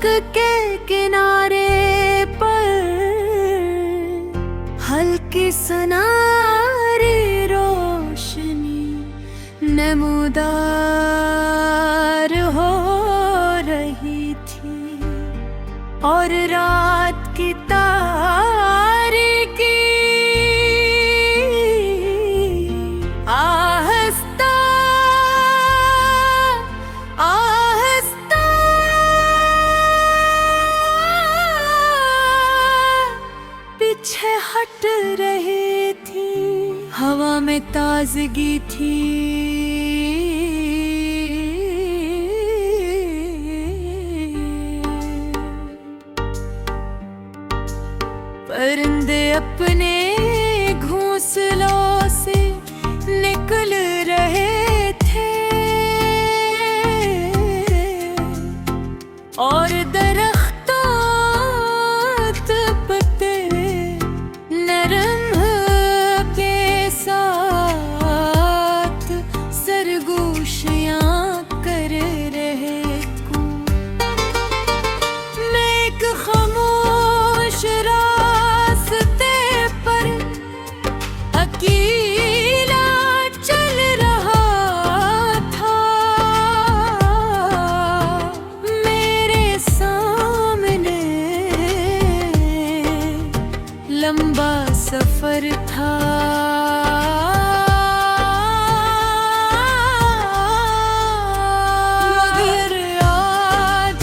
सड़क के किनारे पर हल्की सनारी रोशनी नमूदार हो रही थी और रात की तारीकी आहिस्ता आहिस्ता पीछे हट रही थी। हवा में ताजगी थी, परिंदे अपने घोंसलों से निकल रहे थे और दरख्तों पत्ते नरम के साथ सरगोशियां कर रहे थे। मैं एक खामोश रास्ते पर अकेला चल रहा था। मेरे सामने लंबा सफर था, मगर आज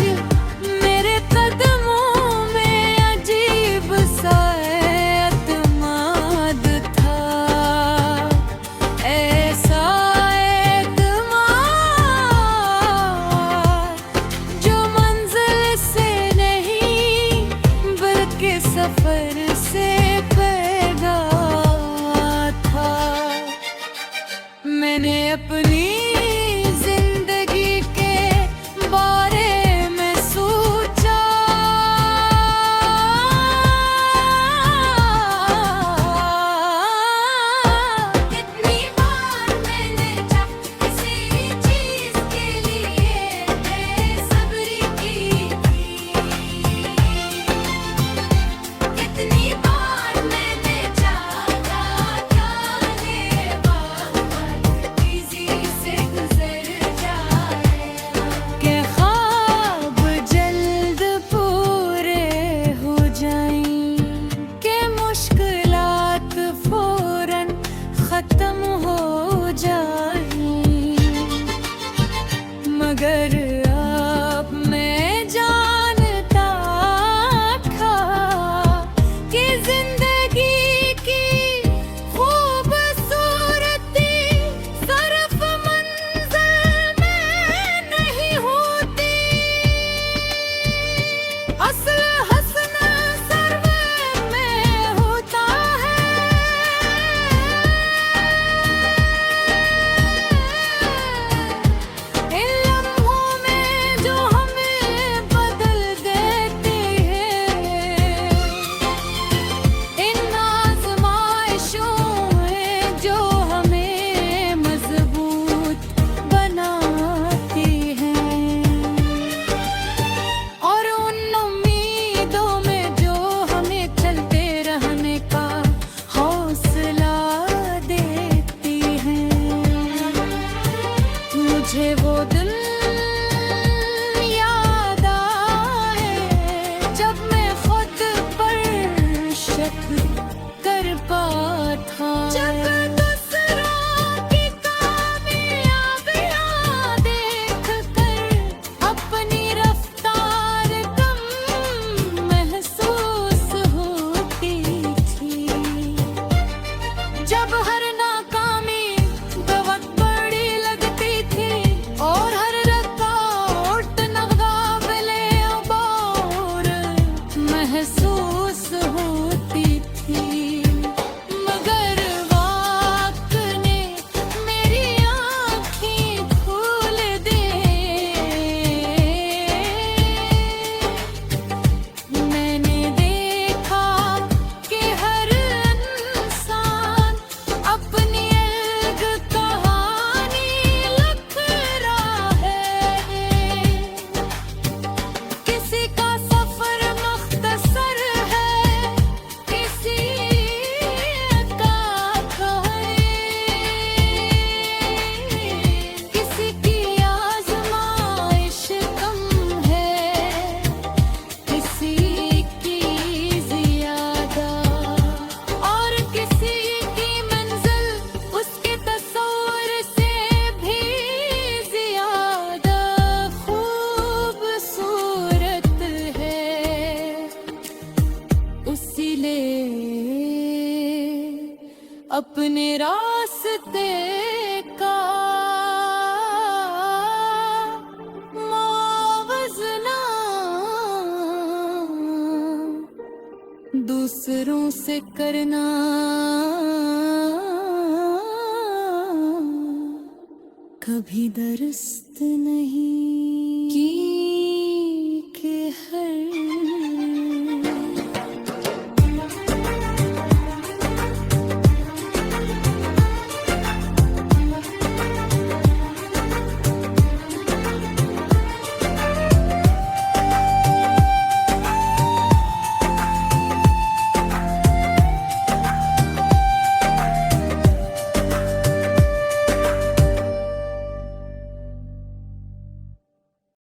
मेरे कदमों में अजीब सा एतमाद था। ऐसा एतमाद जो मंजिल से नहीं बल्कि सफर से पैदा था। मैंने अपनी जिंदगी के बारे में सोचा, कितनी बार मैंने जब किसी चीज के लिए बेसब्री की थी, कितनी बार मैंने चाहा था ये बात इजी से दूसरों से करना कभी दरुस्त नहीं।